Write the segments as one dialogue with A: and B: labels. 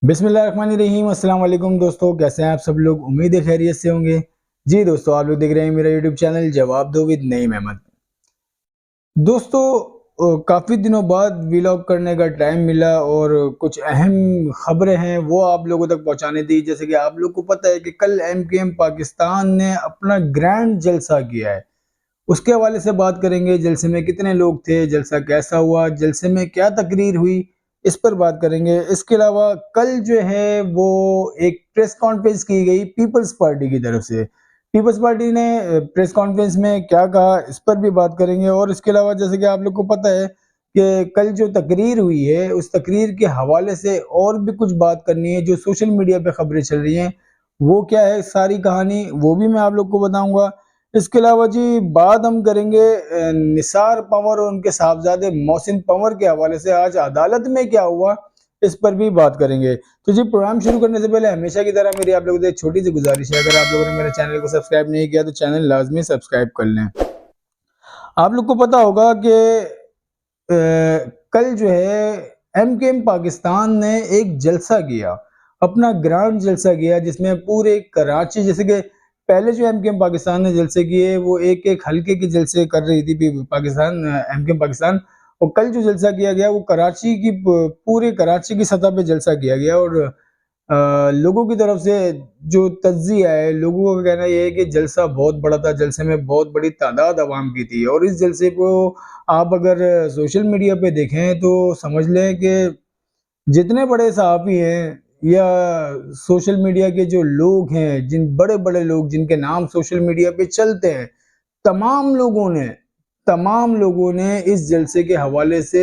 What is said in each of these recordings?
A: बिस्मिल्लाहिर्रहमानिर्रहीम। अस्सलाम वालेकुम दोस्तों, कैसे हैं आप सब लोग। उम्मीद है खैरियत से होंगे। जी दोस्तों, आप लोग देख रहे हैं मेरा यूट्यूब चैनल जवाब दो विद नईम अहमद। दोस्तों, काफ़ी दिनों बाद व्लॉग करने का टाइम मिला और कुछ अहम खबरें हैं वो आप लोगों तक पहुंचाने दी। जैसे कि आप लोग को पता है कि कल एमकेएम पाकिस्तान ने अपना ग्रैंड जलसा किया है, उसके हवाले से बात करेंगे। जलसे में कितने लोग थे, जलसा कैसा हुआ, जलसे में क्या तकरीर हुई, इस पर बात करेंगे। इसके अलावा कल जो है वो एक प्रेस कॉन्फ्रेंस की गई पीपल्स पार्टी की तरफ से। पीपल्स पार्टी ने प्रेस कॉन्फ्रेंस में क्या कहा, इस पर भी बात करेंगे। और इसके अलावा जैसे कि आप लोग को पता है कि कल जो तकरीर हुई है, उस तकरीर के हवाले से और भी कुछ बात करनी है। जो सोशल मीडिया पे खबरें चल रही हैं वो क्या है, सारी कहानी वो भी मैं आप लोग को बताऊंगा। इसके अलावा जी बात हम करेंगे निसार पंवर और उनके साहबजादे मोहसिन पंवर के हवाले से। आज अदालत में क्या हुआ, इस पर भी बात करेंगे। तो जी प्रोग्राम शुरू करने से पहले हमेशा की तरह मेरी आप लोगों से एक छोटी सी गुजारिश है, अगर आप लोगों ने मेरे चैनल को सब्सक्राइब नहीं किया तो चैनल लाजमी सब्सक्राइब कर लें। आप लोग को पता होगा कि कल जो है एमकेएम पाकिस्तान ने एक जलसा किया, अपना ग्रांड जलसा किया, जिसमें पूरे कराची, जैसे कि पहले जो एमकेएम पाकिस्तान ने जलसे किए वो एक एक हल्के के जलसे कर रही थी पाकिस्तान, एमकेएम पाकिस्तान। और कल जो जलसा किया गया वो कराची की, पूरे कराची की सतह पे जलसा किया गया। और लोगों की तरफ से जो तज्जिया है, लोगों का कहना यह है कि जलसा बहुत बड़ा था, जलसे में बहुत बड़ी तादाद आवाम की थी। और इस जलसे को आप अगर सोशल मीडिया पे देखें तो समझ लें कि जितने बड़े सहाफ़ी हैं या सोशल मीडिया के जो लोग हैं, जिन बड़े-बड़े लोग जिनके नाम सोशल मीडिया पे चलते हैं, तमाम लोगों ने तमाम लोगों ने इस जलसे के हवाले से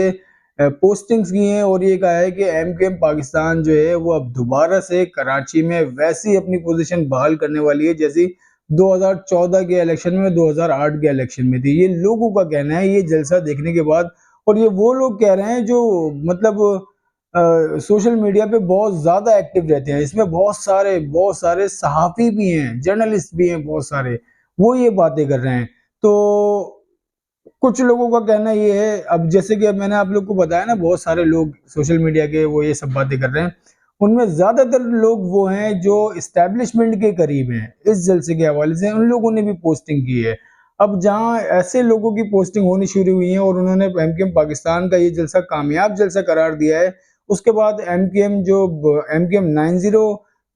A: पोस्टिंग्स की हैं और ये कहा है कि एमकेएम पाकिस्तान जो है वो अब दोबारा से कराची में वैसी अपनी पोजीशन बहाल करने वाली है जैसी 2014 के इलेक्शन में, 2008 के इलेक्शन में थी। ये लोगों का कहना है ये जलसा देखने के बाद। और ये वो लोग कह रहे हैं जो मतलब सोशल मीडिया पे बहुत ज़्यादा एक्टिव रहते हैं। इसमें बहुत सारे सहाफ़ी भी हैं, जर्नलिस्ट भी हैं बहुत सारे, वो ये बातें कर रहे हैं। तो कुछ लोगों का कहना ये है, अब जैसे कि मैंने आप लोग को बताया ना, बहुत सारे लोग सोशल मीडिया के वो ये सब बातें कर रहे हैं। उनमें ज़्यादातर लोग वो हैं जो इस्टेब्लिशमेंट के करीब हैं। इस जलसे के हवाले से उन लोगों ने भी पोस्टिंग की है। अब जहाँ ऐसे लोगों की पोस्टिंग होनी शुरू हुई है और उन्होंने एमकेएम पाकिस्तान का ये जलसा कामयाब जलसा करार दिया है, उसके बाद एमकेएम जो एमकेएम 90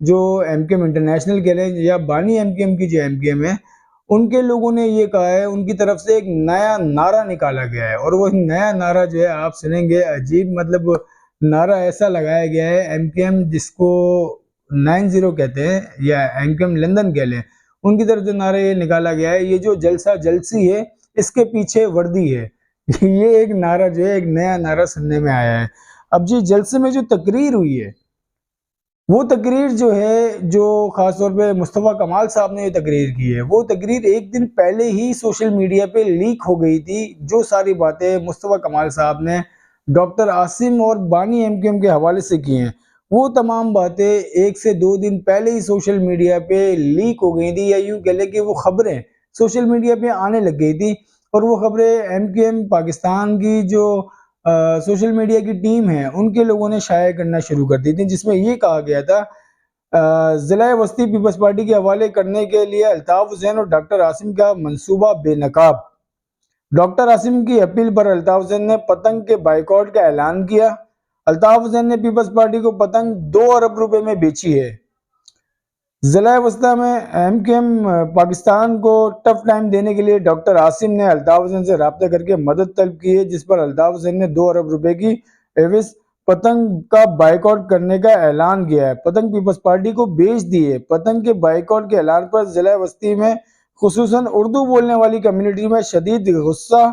A: जो एमकेएम इंटरनेशनल कह लें या बानी एमकेएम की जो एमकेएम है, उनके लोगों ने ये कहा है, उनकी तरफ से एक नया नारा निकाला गया है। और वो नया नारा जो है आप सुनेंगे, अजीब मतलब नारा ऐसा लगाया गया है, एमकेएम जिसको 90 कहते हैं या एमकेएम लंदन कह लें, उनकी तरफ जो नारा ये निकाला गया है, ये जो जलसा जलसी है इसके पीछे वर्दी है। ये एक नारा जो है, एक नया नारा सुनने में आया है। अब जी जलसे में जो तकरीर हुई है, वो तकरीर जो है, जो खासतौर पे मुस्तफ़ा कमाल साहब ने ये तकरीर की है, वो तकरीर एक दिन पहले ही सोशल मीडिया पे लीक हो गई थी। जो सारी बातें मुस्तफ़ा कमाल साहब ने डॉक्टर आसिम और बानी एमकेएम के हवाले से की हैं, वो तमाम बातें 1 से 2 दिन पहले ही सोशल मीडिया पे लीक हो गई थी, या यूँ कह लें कि वो खबरें सोशल मीडिया पे आने लग गई थी। और वो खबरें एमकेएम पाकिस्तान की जो सोशल मीडिया की टीम है, उनके लोगों ने शाया करना शुरू कर दी थी, जिसमें ये कहा गया था ज़िला वस्ती पीपल्स पार्टी के हवाले करने के लिए अल्ताफ हुसैन और डॉक्टर आसिम का मंसूबा बेनकाब। डॉक्टर आसिम की अपील पर अल्ताफ हुसैन ने पतंग के बाइकआउट का ऐलान किया। अल्ताफ हुसैन ने पीपल्स पार्टी को पतंग 2 अरब रुपए में बेची है। ज़िला वस्ता में एमकेएम पाकिस्तान को टफ टाइम देने के लिए डॉक्टर आसिम ने अल्ताफ हुसैन से रब्ता करके मदद तलब की है, जिस पर अल्ताफ हुसैन ने 2 अरब रुपए की एवज पतंग का बाइकआउट करने का ऐलान किया है। पतंग पीपल्स पार्टी को बेच दी है। पतंग के बाइकआउट के ऐलान पर ज़िला वस्ती में खुसूसन उर्दू बोलने वाली कम्युनिटी में शदीद गुस्सा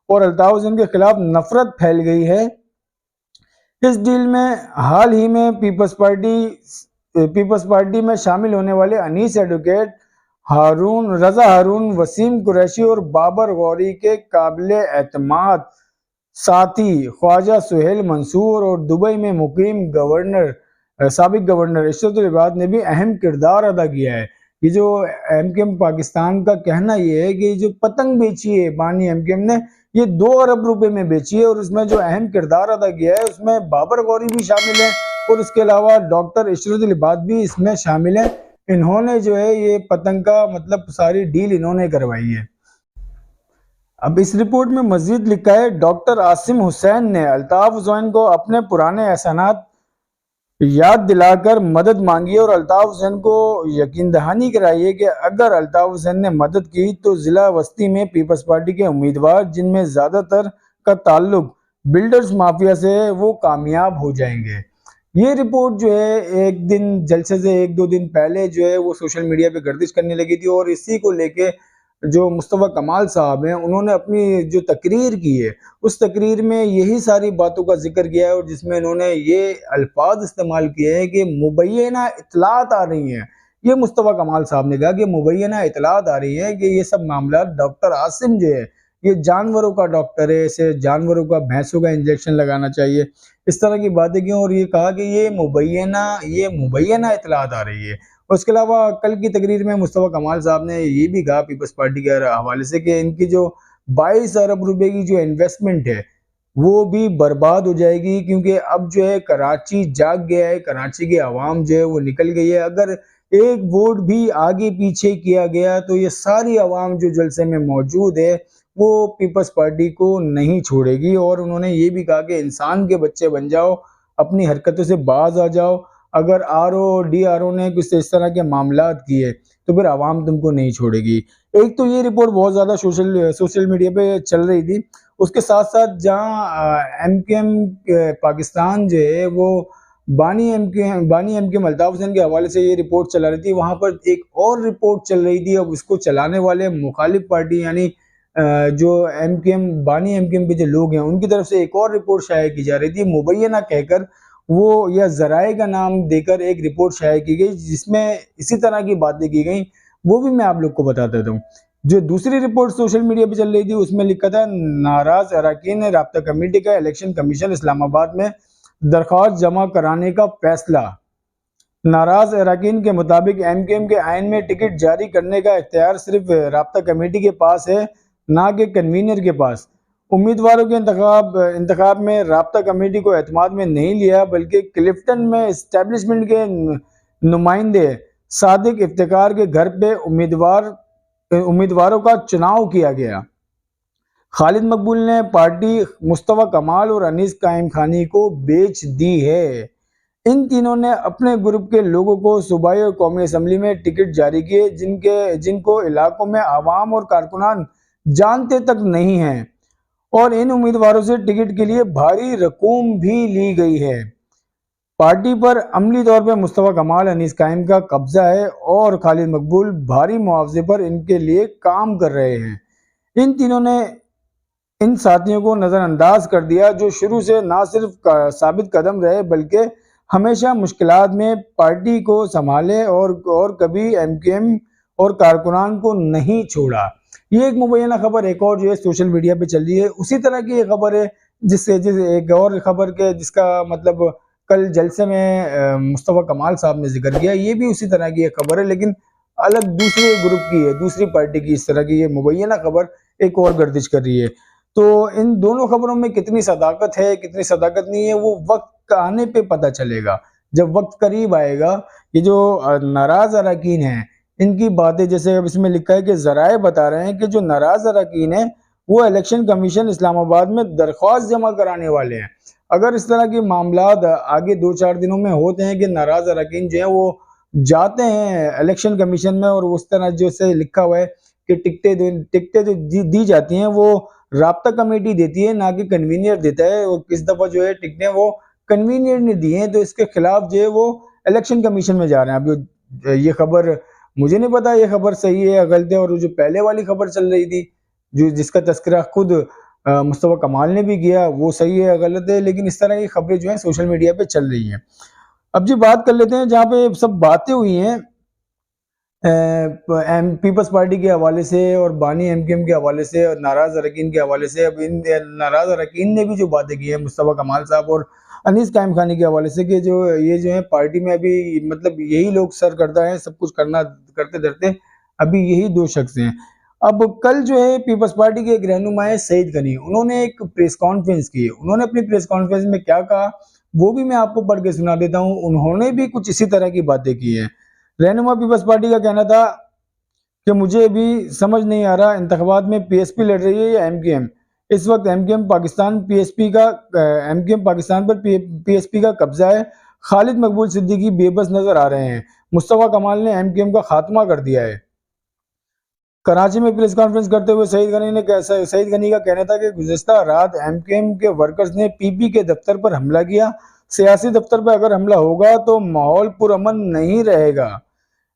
A: और अल्ताफ हुसैन के खिलाफ नफरत फैल गई है। इस डील में हाल ही में पीपल्स पार्टी में शामिल होने वाले अनीस एडवोकेट, रजा हारून, वसीम कुरैशी और बाबर गौरी के काबिल एतमाद साथी ख्वाजा सुहेल मंसूर और दुबई में मुकीम साबिक गवर्नर इशरतुल इबाद ने भी अहम किरदार अदा किया है। ये जो एमकेएम पाकिस्तान का कहना ये है कि जो पतंग बेची है बानी एमकेएम ने, ये 2 अरब रुपए में बेची है और उसमें जो अहम किरदार अदा किया है उसमें बाबर गौरी भी शामिल है, और उसके अलावा डॉक्टर इशरत लिबाद भी इसमें शामिल है। इन्होंने जो है ये पतंग का मतलब सारी डील इन्होंने करवाई है। अब इस रिपोर्ट में मजीद लिखा है, डॉक्टर आसिम हुसैन ने अल्ताफ हुसैन को अपने पुराने एहसानात याद दिलाकर मदद मांगी और अल्ताफ हुसैन को यकीन दहानी कराई है कि अगर अल्ताफ हुसैन ने मदद की तो जिला वस्ती में पीपल्स पार्टी के उम्मीदवार, जिनमें ज्यादातर का ताल्लुक बिल्डर्स माफिया से है, वो कामयाब हो जाएंगे। ये रिपोर्ट जो है एक दिन जलसे से एक दो दिन पहले जो है वो सोशल मीडिया पे गर्दिश करने लगी थी और इसी को लेके जो मुस्तफ़ा कमाल साहब हैं उन्होंने अपनी जो तकरीर की है उस तकरीर में यही सारी बातों का जिक्र किया है और जिसमें इन्होंने ये अल्फाज इस्तेमाल किए हैं कि मुबैना इत्तलात आ रही हैं। ये मुस्तफ़ा कमाल साहब ने कहा कि मुबैना इत्तलात आ रही है कि ये सब मामला डॉक्टर आसिम जो है ये जानवरों का डॉक्टर है, इसे जानवरों का भैंसों का इंजेक्शन लगाना चाहिए, इस तरह की बातें की और ये कहा कि ये मुबैना इत्तलात आ रही है। उसके अलावा कल की तकरीर में मुस्तफ़ा कमाल साहब ने ये भी कहा पीपल्स पार्टी के हवाले से कि इनकी जो 22 अरब रुपए की जो इन्वेस्टमेंट है वो भी बर्बाद हो जाएगी, क्योंकि अब जो है कराची जाग गया है, कराची की आवाम जो है वो निकल गई है। अगर एक वोट भी आगे पीछे किया गया तो ये सारी आवाम जो जलसे में मौजूद है वो पीपल्स पार्टी को नहीं छोड़ेगी। और उन्होंने ये भी कहा कि इंसान के बच्चे बन जाओ, अपनी हरकतों से बाज आ जाओ। अगर आरओ डीआरओ ने कुछ इस तरह के मामलात किए तो फिर आवाम तुमको नहीं छोड़ेगी। एक तो ये रिपोर्ट बहुत ज्यादा सोशल मीडिया पे चल रही थी। उसके साथ साथ जहां एमकेएम पाकिस्तान जो है वो बानी एमकेएम अल्ताफ हुसैन के हवाले से ये रिपोर्ट चला रही थी, वहां पर एक और रिपोर्ट चल रही थी। अब उसको चलाने वाले मुखालिफ पार्टी यानी जो बानी एमकेएम के जो लोग हैं उनकी तरफ से एक और रिपोर्ट शाया की जा रही थी, मुबैना कहकर वो या जराए का नाम देकर एक रिपोर्ट शाया की गई जिसमें इसी तरह की बातें की गई। वो भी मैं आप लोग को बता देता हूँ। जो दूसरी रिपोर्ट सोशल मीडिया पे चल रही थी उसमें लिखा था, नाराज अरकान ने राब्ता कमेटी का इलेक्शन कमीशन इस्लामाबाद में दरख्वास्त जमा कराने का फैसला। नाराज अरकान के मुताबिक एमकेएम के आइन में टिकट जारी करने का इख्तियार सिर्फ राब्ता कमेटी के पास है, ना कि कन्वीनर के पास। उम्मीदवारों के इंतखाब में राब्ता कमेटी को एतमाद में नहीं लिया, बल्कि क्लिफ्टन में इस्टेब्लिशमेंट के नुमाइंदे सादिक इफ्तिकार के घर पे उम्मीदवारों का चुनाव किया गया। खालिद मकबूल ने पार्टी मुस्तफ़ा कमाल और अनीस कायम खानी को बेच दी है। इन तीनों ने अपने ग्रुप के लोगों को सूबाई और कौमी असम्बली में टिकट जारी किए जिनको इलाकों में आवाम और कारकुनान जानते तक नहीं हैं, और इन उम्मीदवारों से टिकट के लिए भारी रकूम भी ली गई है। पार्टी पर अमली तौर पर मुस्तफ़ा कमाल अनीस कायम का कब्जा है और खालिद मकबूल भारी मुआवजे पर इनके लिए काम कर रहे हैं। इन तीनों ने इन साथियों को नज़रअंदाज कर दिया जो शुरू से ना सिर्फ साबित कदम रहे बल्कि हमेशा मुश्किलात में पार्टी को संभाले और कभी एमकेएम और कारकुनान को नहीं छोड़ा। ये एक मुबैना खबर एक और जो है सोशल मीडिया पे चल रही है। उसी तरह की एक खबर है जिस एक और खबर के जिसका मतलब कल जलसे में मुस्तफ़ा कमाल साहब ने जिक्र किया, ये भी उसी तरह की एक खबर है लेकिन अलग दूसरे ग्रुप की है, दूसरी पार्टी की। इस तरह की ये मुबैना खबर एक और गर्दिश कर रही है। तो इन दोनों खबरों में कितनी सदाकत है कितनी सदाकत नहीं है वो वक्त आने पे पता चलेगा। जब वक्त करीब आएगा, ये जो नाराज अरकान है इनकी बातें, जैसे अब इसमें लिखा है कि जराए बता रहे हैं कि जो नाराज अरकान है वो इलेक्शन कमीशन इस्लामाबाद में दरख्वास्त जमा कराने वाले हैं। अगर इस तरह के मामला आगे 2-4 दिनों में होते हैं कि नाराज अरकान जो है वो जाते हैं इलेक्शन कमीशन में और उस तरह जैसे लिखा हुआ है कि टिकटें जो दी जाती हैं वो राब्ता कमेटी देती है, ना कि कन्वीनियर देता है। और किस दफा जो है टिकटें वो कन्वीनियर ने दी हैं तो इसके खिलाफ जो है वो इलेक्शन कमीशन में जा रहे हैं। अब ये खबर मुझे नहीं पता ये खबर सही है या गलत है, और जो पहले वाली खबर चल रही थी जो जिसका तस्करा खुद मुस्तफ़ा कमाल ने भी किया वो सही है या गलत है, लेकिन इस तरह की खबरें जो है सोशल मीडिया पे चल रही हैं। अब जी बात कर लेते हैं जहाँ पे सब बातें हुई हैं पीपल्स पार्टी के हवाले से और बानी एमकेएम के हवाले से और नाराज अरकान के हवाले से। अब इन नाराज अरकान ने भी जो बातें की हैं मुस्तफ़ा कमाल साहब और अनीस कायम खानी के हवाले से कि जो ये है पार्टी में अभी मतलब यही लोग सर करता है, सब कुछ करना करते धरते अभी यही 2 शख्स हैं। अब कल जो है पीपल्स पार्टी के एक रहनुमा है सईद गनी, उन्होंने एक प्रेस कॉन्फ्रेंस की। उन्होंने अपनी प्रेस कॉन्फ्रेंस में क्या कहा वो भी मैं आपको पढ़ के सुना देता हूँ। उन्होंने भी कुछ इसी तरह की बातें की हैं। रहनुमा पीपल्स पार्टी का कहना था कि मुझे भी समझ नहीं आ रहा इंतखाबात में पीएसपी लड़ रही है या एमकेएम। इस वक्त एमकेएम पाकिस्तान पर पीएसपी का कब्जा है। खालिद मकबूल सिद्दीकी बेबस नजर आ रहे हैं। मुस्तफा कमाल ने एमकेएम का खात्मा कर दिया है। कराची में प्रेस कॉन्फ्रेंस करते हुए सईद गनी का कहना था कि गुज़िश्ता रात एमकेएम के वर्कर्स ने पीपी के दफ्तर पर हमला किया। सियासी दफ्तर पर अगर हमला होगा तो माहौल पुरअमन नहीं रहेगा।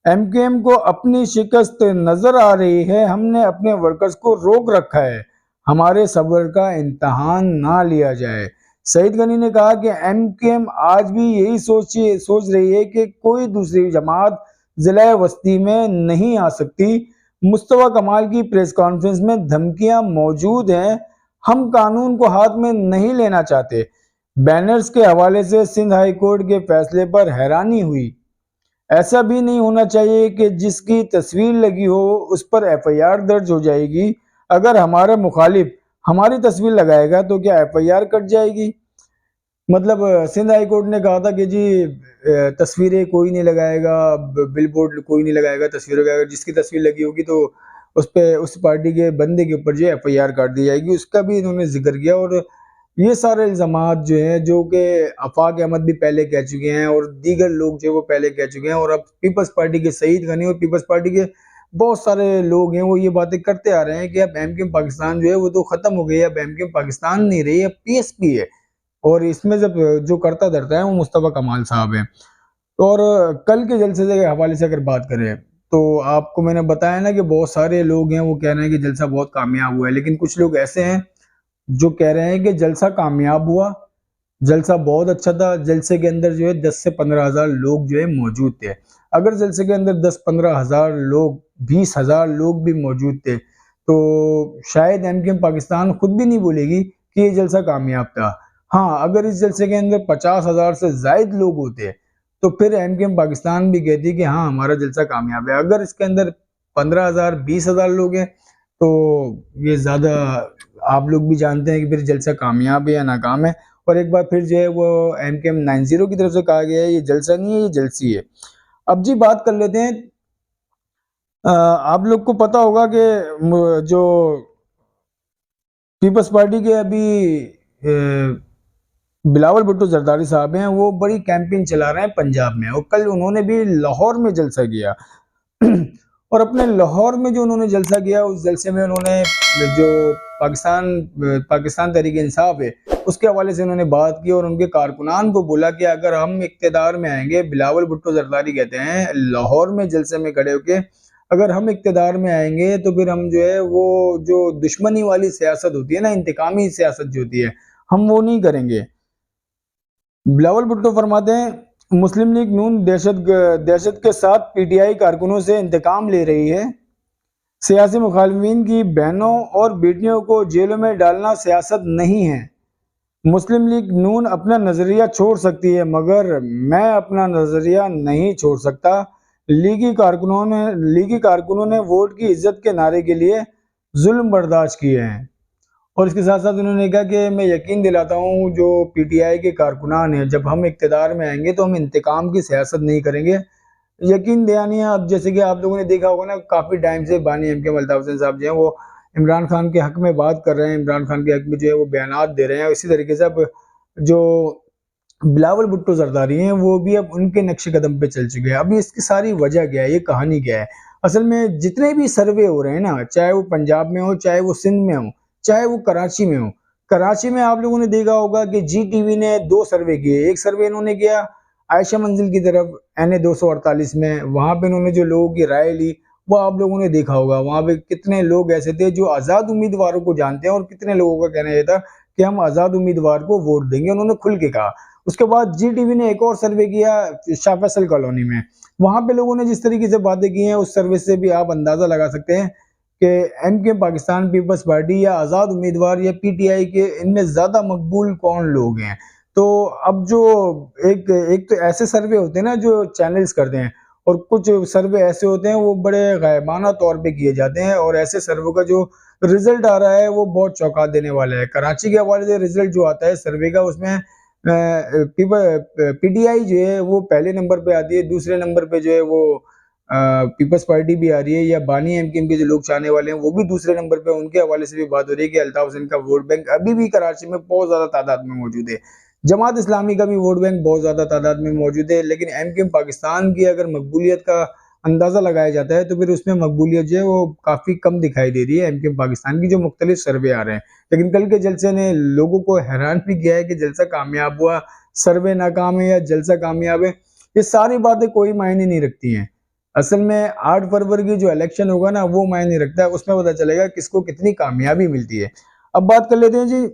A: एमकेएम को अपनी शिकस्त नजर आ रही है। हमने अपने वर्कर्स को रोक रखा है। हमारे सब्र का इम्तहान ना लिया जाए। सईद गनी ने कहा कि एमकेएम आज भी यही सोच रही है कि कोई दूसरी जमात जिला वस्ती में नहीं आ सकती। मुस्तफा कमाल की प्रेस कॉन्फ्रेंस में धमकियां मौजूद हैं। हम कानून को हाथ में नहीं लेना चाहते। बैनर्स के हवाले से सिंध हाई कोर्ट के फैसले पर हैरानी हुई। ऐसा भी नहीं होना चाहिए कि जिसकी तस्वीर लगी हो उस पर एफआईआर दर्ज हो जाएगी। अगर हमारा मुखालिफ हमारी तस्वीर लगाएगा तो क्या एफआईआर कट जाएगी? मतलब सिंध हाई कोर्ट ने कहा था कि जी तस्वीरें कोई नहीं लगाएगा, बिलबोर्ड कोई नहीं लगाएगा, तस्वीर लगाएगा, जिसकी तस्वीर लगी होगी तो उस पे उस पार्टी के बंदे के ऊपर जो एफआईआर काट दी जाएगी। उसका भी इन्होंने जिक्र किया। और ये सारे इल्जामात जो हैं, जो कि आफाक अहमद भी पहले कह चुके हैं और दीगर लोग जो वो पहले कह चुके हैं, और अब पीपल्स पार्टी के सईद गनी और पीपल्स पार्टी के बहुत सारे लोग हैं वो ये बातें करते आ रहे हैं कि अब एमकेएम पाकिस्तान जो है वो तो खत्म हो गई है। अब एमकेएम पाकिस्तान नहीं रही है, पीएसपी है। और इसमें जब जो करता धरता है वो मुस्तफा कमाल साहब है। और कल के जलसे के हवाले से अगर बात करें तो आपको मैंने बताया ना कि बहुत सारे लोग हैं वो कह रहे हैं कि जलसा बहुत कामयाब हुआ है, लेकिन कुछ लोग ऐसे हैं जो कह रहे हैं कि जलसा कामयाब हुआ, जलसा बहुत अच्छा था, जलसे के अंदर जो है 10 से 15 हज़ार लोग जो है मौजूद थे। अगर जलसे के अंदर 10-15 हज़ार लोग, 20 हज़ार लोग भी मौजूद थे तो शायद एमकेएम पाकिस्तान खुद भी नहीं बोलेगी कि ये जलसा कामयाब था। हाँ, अगर इस जलसे के अंदर 50 हज़ार से ज्यादा लोग होते तो फिर एमकेएम पाकिस्तान भी कहती कि हाँ हमारा जलसा कामयाब है। अगर इसके अंदर 15 हज़ार 20 हज़ार लोग हैं तो ये ज्यादा, आप लोग भी जानते हैं कि फिर जलसा कामयाब है या नाकाम है। और एक बार फिर जो है वो एमकेएम 90 की तरफ से कहा गया है ये जलसा नहीं है, ये जलसी है। अब जी बात कर लेते हैं, आप लोग को पता होगा कि जो पीपल्स पार्टी के अभी बिलावल भुट्टो जरदारी साहब हैं वो बड़ी कैंपेन चला रहे हैं पंजाब में, और कल उन्होंने भी लाहौर में जलसा किया। और अपने लाहौर में जो उन्होंने जलसा किया उस जलसे में उन्होंने जो पाकिस्तान तहरीक इंसाफ है उसके हवाले से उन्होंने बात की और उनके कारकुनान को बोला कि अगर हम इक्तदार में आएंगे, बिलावल भुट्टो जरदारी कहते हैं लाहौर में जलसे में खड़े होके, अगर हम इक्तदार में आएंगे तो फिर हम जो है वो जो दुश्मनी वाली सियासत होती है ना, इंतकामी सियासत जो होती है, हम वो नहीं करेंगे। बिलावल भुट्टो फरमाते हैं मुस्लिम लीग नून दहशत के साथ पीटीआई कारकुनों से इंतकाम ले रही है। सियासी मुखालिफिन की बहनों और बेटियों को जेलों में डालना सियासत नहीं है। मुस्लिम लीग नून अपना नजरिया छोड़ सकती है मगर मैं अपना नजरिया नहीं छोड़ सकता। लीगी कारकुनों ने वोट की इज्जत के नारे के लिए जुल्म बर्दाश्त किए हैं। और इसके साथ साथ उन्होंने कहा कि मैं यकीन दिलाता हूँ जो पीटीआई के कारकुनान हैं, जब हम इक्तदार में आएंगे तो हम इंतकाम की सियासत नहीं करेंगे। यकीन दयानी अब जैसे कि आप लोगों ने देखा होगा ना, काफ़ी टाइम से बानी एमकेएम अल्ताफ हुसैन साहब जो हैं वो इमरान खान के हक में बात कर रहे हैं, इमरान खान के हक में जो है वो बयानात दे रहे हैं। इसी तरीके से अब जो बिलावल भुट्टो जरदारी हैं वो भी अब उनके नक्शे कदम पे चल चुके हैं। अभी इसकी सारी वजह क्या है, ये कहानी क्या है? असल में जितने भी सर्वे हो रहे हैं ना, चाहे वो पंजाब में हो, चाहे वो सिंध में हो, चाहे वो कराची में हो। कराची में आप लोगों ने देखा होगा कि जी टीवी ने 2 सर्वे किए। एक सर्वे इन्होंने किया आयशा मंजिल की तरफ NA 248 में, वहां पे इन्होंने जो लोगों की राय ली वो आप लोगों ने देखा होगा। वहां पे कितने लोग ऐसे थे जो आजाद उम्मीदवारों को जानते हैं और कितने लोगों का कहना यह था कि हम आजाद उम्मीदवार को वोट देंगे, उन्होंने खुल के कहा। उसके बाद जी टीवी ने एक और सर्वे किया शाह फैसल कॉलोनी में, वहां पे लोगों ने जिस तरीके से बातें की हैं उस सर्वे से भी आप अंदाजा लगा सकते हैं कि एमकेएम पाकिस्तान पीपल्स पार्टी या आज़ाद उम्मीदवार या पीटीआई के इनमें ज़्यादा मकबूल कौन लोग हैं। तो अब जो एक तो ऐसे सर्वे होते हैं ना जो चैनल्स करते हैं, और कुछ सर्वे ऐसे होते हैं वो बड़े गायबाना तौर पे किए जाते हैं, और ऐसे सर्वे का जो रिजल्ट आ रहा है वो बहुत चौंका देने वाला है। कराची के हवाले से रिजल्ट जो आता है सर्वे का, उसमें पीटीआई जो है वो पहले नंबर पे आती है, दूसरे नंबर पे जो है वो पीपल्स पार्टी भी आ रही है, या बानी एमकेएम के जो लोग चाहने वाले हैं वो भी दूसरे नंबर पे, उनके हवाले से भी बात हो रही है कि अल्ताफ हुसैन का वोट बैंक अभी भी कराची में बहुत ज्यादा तादाद में मौजूद है। जमात इस्लामी का भी वोट बैंक बहुत ज्यादा तादाद में मौजूद है, लेकिन एमकेएम पाकिस्तान की अगर मकबूलियत का अंदाजा लगाया जाता है तो फिर उसमें मकबूलियत जो है वो काफी कम दिखाई दे रही है एमकेएम पाकिस्तान की, जो मुख्तलिफ सर्वे आ रहे हैं। लेकिन कल के जलसे ने लोगों को हैरान भी किया है कि जलसा कामयाब हुआ, सर्वे नाकाम है या जलसा कामयाब है, ये सारी बातें कोई मायने नहीं रखती हैं। असल में 8 फरवरी की जो इलेक्शन होगा ना वो मायने रखता है, उसमें पता चलेगा किसको कितनी कामयाबी मिलती है। अब बात कर लेते हैं जी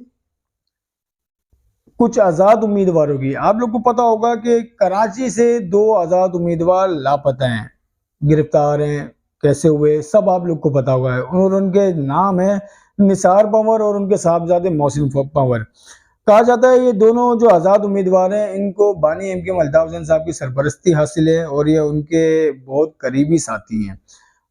A: कुछ आजाद उम्मीदवारों की। आप लोग को पता होगा कि कराची से 2 आजाद उम्मीदवार लापता हैं, गिरफ्तार हैं, कैसे हुए सब आप लोग को पता होगा है, और उनके नाम है निसार पंवर और उनके साहबजादे मोहसिन पंवर। कहा जाता है ये दोनों जो आज़ाद उम्मीदवार हैं इनको बानी एमकेएम अल्ताफ हुसैन साहब की सरपरस्ती हासिल है और ये उनके बहुत करीबी साथी हैं,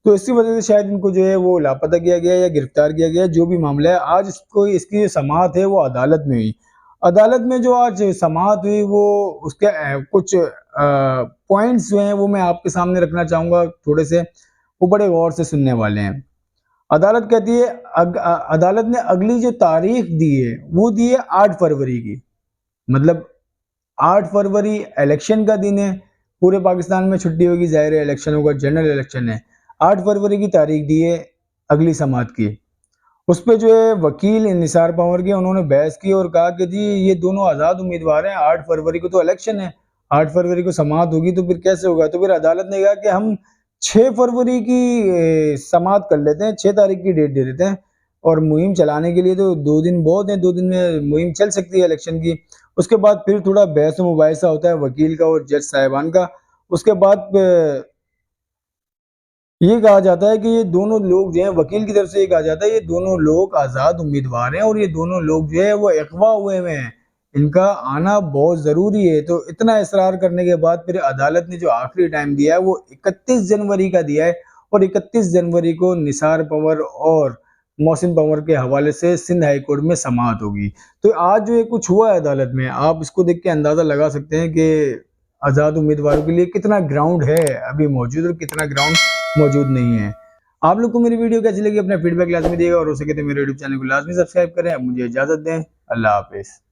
A: तो इसी वजह से शायद इनको जो है वो लापता किया गया या गिरफ्तार किया गया, जो भी मामला है। आज इसको इसकी जो समाअत है वो अदालत में हुई। अदालत में जो आज समाअत हुई वो उसके कुछ पॉइंट्स जो हैं वो मैं आपके सामने रखना चाहूँगा थोड़े से, वो बड़े गौर से सुनने वाले हैं। अदालत कहती है अदालत ने अगली जो तारीख दी है वो दी है 8 फरवरी की, मतलब 8 फरवरी इलेक्शन का दिन है, पूरे पाकिस्तान में छुट्टी होगी, जाहिर है इलेक्शन होगा, जनरल इलेक्शन है। 8 फरवरी की तारीख दी है अगली समाअत की। उस पे जो है वकील निसार पंवर के उन्होंने बहस की और कहा कि जी ये दोनों आज़ाद उम्मीदवार हैं, 8 फरवरी को तो इलेक्शन है, 8 फरवरी को समाअत होगी तो फिर कैसे होगा। तो फिर अदालत ने कहा कि हम 6 फरवरी की समाअत कर लेते हैं, 6 तारीख की डेट दे देते हैं, और मुहिम चलाने के लिए तो 2 दिन बहुत हैं, 2 दिन में मुहिम चल सकती है इलेक्शन की। उसके बाद फिर थोड़ा बहस मुबाहिसा होता है वकील का और जज साहिबान का। उसके बाद ये कहा जाता है कि ये दोनों लोग जो हैं, वकील की तरफ से ये कहा जाता है ये दोनों लोग आज़ाद उम्मीदवार हैं और ये दोनों लोग जो है वो अगवा हुए हैं, इनका आना बहुत ज़रूरी है। तो इतना इसरार करने के बाद फिर अदालत ने जो आखिरी टाइम दिया है वो 31 जनवरी का दिया है, और 31 जनवरी को निसार पंवर और मोहसिन पंवर के हवाले से सिंध हाई कोर्ट में समाअत होगी। तो आज जो ये कुछ हुआ है अदालत में, आप इसको देख के अंदाज़ा लगा सकते हैं कि आज़ाद उम्मीदवारों के लिए कितना ग्राउंड है अभी मौजूद और कितना ग्राउंड मौजूद नहीं है। आप लोग को मेरी वीडियो कैसी लगी अपना फीडबैक लाजमी दिएगा, और हो सके तो मेरे यूट्यूब चैनल को लाजमी सब्सक्राइब करें। मुझे इजाजत दें, अल्लाह हाफिज़।